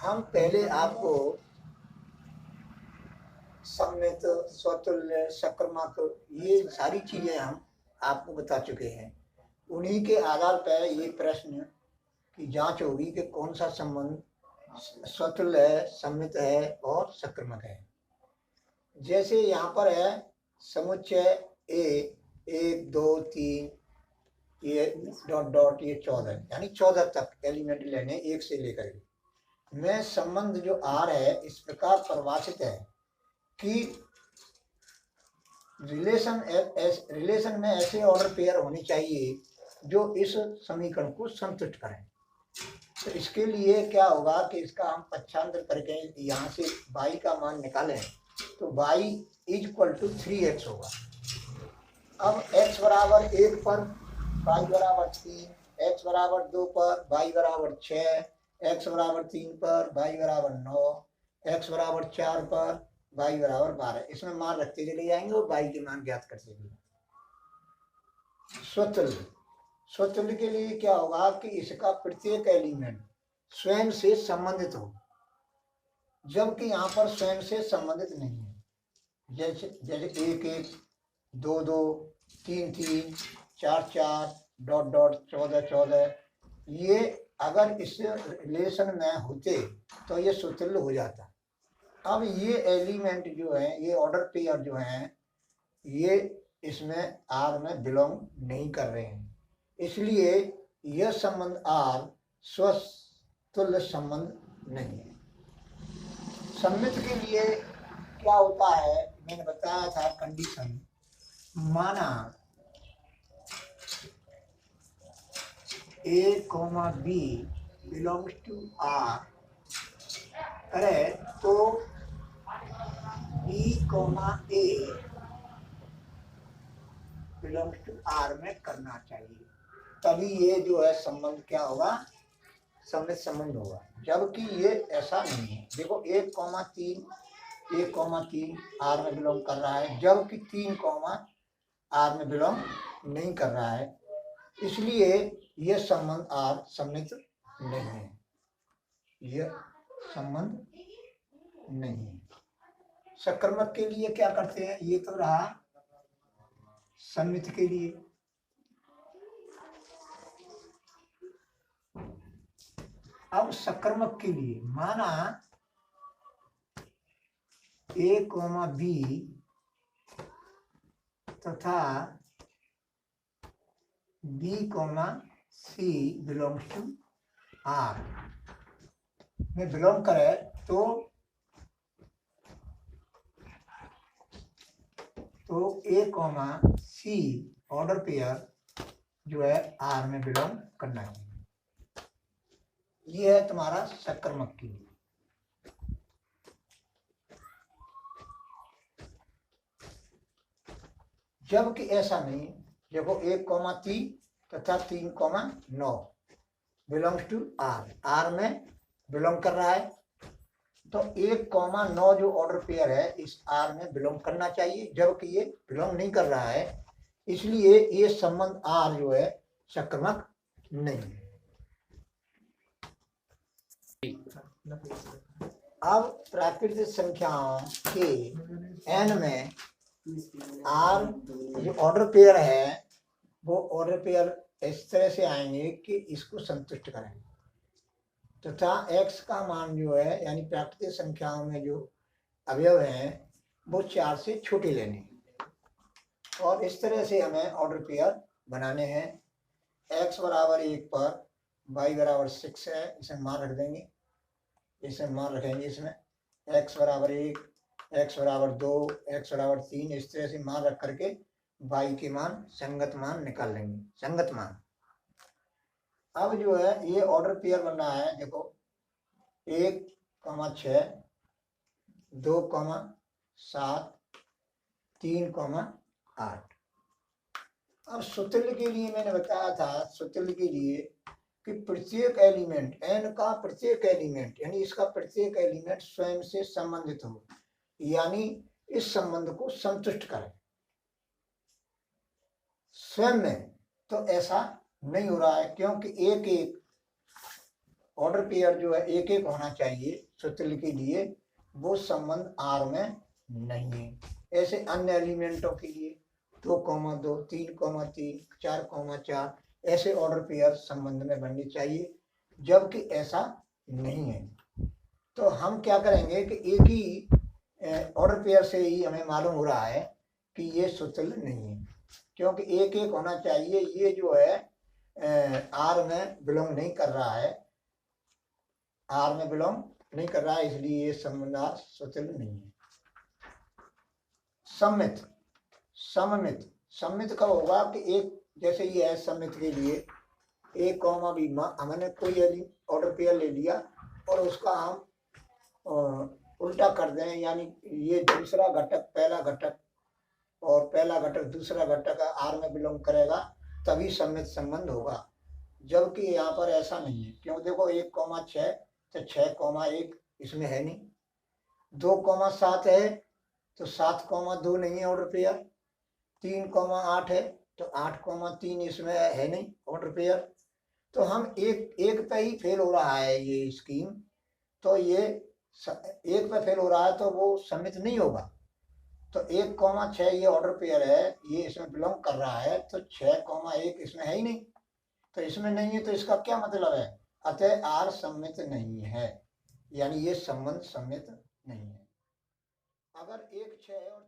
हम पहले आपको सम्मित, स्वतुल्य, सक्रमक ये सारी चीजें हम आपको बता चुके हैं। उन्हीं के आधार पर ये प्रश्न की जांच होगी कि कौन सा संबंध स्वतुल्य है, सम्मित है और सक्रमक है। जैसे यहाँ पर है समुच्चय ए 1 2 3 ये डॉट डॉट ये 14 यानी 14 तक एलिमेंट लेने एक से लेकर के में संबंध जो आर है इस प्रकार परिभाषित है कि रिलेशन में ऐसे ऑर्डर पेयर होने चाहिए जो इस समीकरण को संतुष्ट करें। तो इसके लिए क्या होगा कि इसका हम पक्षांतर करके यहाँ से y का मान निकालें तो y is equal to 3x होगा। अब x बराबर 1 पर y बराबर 3, x बराबर 2 पर y बराबर 6, x बराबर 3 पर y बराबर 9, x बराबर 4 पर y बराबर 12। इसमें मान रखते चले जाएंगे और y के मान ज्ञात करते चले। स्वतुल्य, स्वतुल्य के लिए क्या होगा कि इसका प्रत्येक एलिमेंट स्वयं से संबंधित हो, जबकि यहाँ पर स्वयं से संबंधित नहीं है। जैसे 1 1 2 2 3 3 4 4 डॉट डॉट 14 14 ये अगर इस रिलेशन में होते तो ये स्वतुल्य हो जाता। अब ये एलिमेंट जो है, ये ऑर्डर पेयर जो हैं, ये इसमें आर में बिलोंग नहीं कर रहे हैं, इसलिए यह संबंध आर स्वतुल्य संबंध नहीं है। सम्मित के लिए क्या होता है, मैंने बताया था कंडीशन, माना A, B belongs to R करे तो B, A belongs to R में करना चाहिए, तभी ये जो है संबंध क्या होगा, सम्मित संबंध होगा। जबकि ये ऐसा नहीं है। देखो 1, 3 R में बिलोंग कर रहा है, जबकि 3, R में बिलोंग नहीं कर रहा है, इसलिए यह संबंध आर सम्मित नहीं है, यह संबंध नहीं है। सक्रमक के लिए क्या करते हैं, ये तो रहा सम्मित के लिए। अब सक्रमक के लिए माना A, B तथा B, C belongs to R में बिलोंग करे तो A, C ऑर्डर पेयर जो है R में बिलोंग करना है। ये है तुम्हारा सक्रमक के लिए। जबकि ऐसा नहीं, देखो 1, 3 तथा 3, 9 बिलोंग्स टू R में बिलोंग कर रहा है, तो 1, 9 जो ऑर्डर पेयर है इस R में बिलोंग करना चाहिए, जबकि ये बिलोंग नहीं कर रहा है, इसलिए ये संबंध R जो है सक्रमक नहीं है। अब प्राकृतिक संख्याओं के n में R जो ऑर्डर पेयर है वो ऑर्डर पेयर इस तरह से आएंगे कि इसको संतुष्ट करें, तथा x का मान जो है यानी प्राकृतिक संख्याओं में जो अवयव हैं वो 4 से छोटे लेने, और इस तरह से हमें ऑर्डर पेयर बनाने हैं। x बराबर 1 पर y बराबर 6 है, इसे मान रख देंगे, इसे मान रखेंगे, इसमें x बराबर 1, x बराबर 2, x बराबर 3, इस तरह से मान रख करके y के मान संगत मान निकाल लेंगे, संगत मान। अब जो है ये ऑर्डर पेयर बन रहा है, देखो 1, 6, 2, 7, 3, 8। अब स्वतुल्य के लिए मैंने बताया था, स्वतुल्य के लिए कि प्रत्येक एलिमेंट n का प्रत्येक एलिमेंट यानी इसका प्रत्येक एलिमेंट स्वयं से संबंधित हो, यानी इस संबंध को संतुष्ट करे स्वयं में। तो ऐसा नहीं हो रहा है, क्योंकि 1 1 ऑर्डर पेयर जो है एक एक होना चाहिए सूत्र के लिए, वो संबंध आर में नहीं है। ऐसे अन्य एलिमेंटों के लिए 2,2, 3,3, 4,4 ऐसे ऑर्डर पेयर संबंध में बनने चाहिए, जबकि ऐसा नहीं है। तो हम क्या करेंगे कि एक ही ऑर्डर पेयर से ही हमें मालूम हो रहा है कि ये सूत्र नहीं है, क्योंकि एक एक होना चाहिए। ये जो है आर में बिलोंग नहीं कर रहा है, आर में बिलोंग नहीं कर रहा है, इसलिए ये संबंध सूत्र नहीं है। सम्मित, सममित, सम्मित कब होगा कि एक, जैसे ये है सम्मित के लिए ए कॉमा बी, हमने कोई ऑर्डर पेयर ले लिया और उसका हम उल्टा कर दें, यानी ये दूसरा घटक पहला घटक और पहला घटक दूसरा घटक आर में बिलोंग करेगा, तभी सम्मित संबंध होगा। जबकि यहाँ पर ऐसा नहीं है, क्यों? देखो 1,6 तो 6,1 इसमें है नहीं, 2,7 है तो 7,2 नहीं है ऑर्डर पेयर, 3,8 है तो 8,3 इसमें है नहीं ऑर्डर पेयर। तो हम एक पे ही फेल हो रहा है ये स्कीम, तो ये एक पे फेल हो रहा है तो वो सम्मित नहीं होगा। तो 1,6 ये ऑर्डर पेयर है, ये इसमें बिलोंग कर रहा है, तो 6,1 इसमें है ही नहीं, तो इसमें नहीं है, तो इसका क्या मतलब है? अतः आर सम्मित नहीं है, यानी ये संबंध सम्मित नहीं है। अगर 1,6 और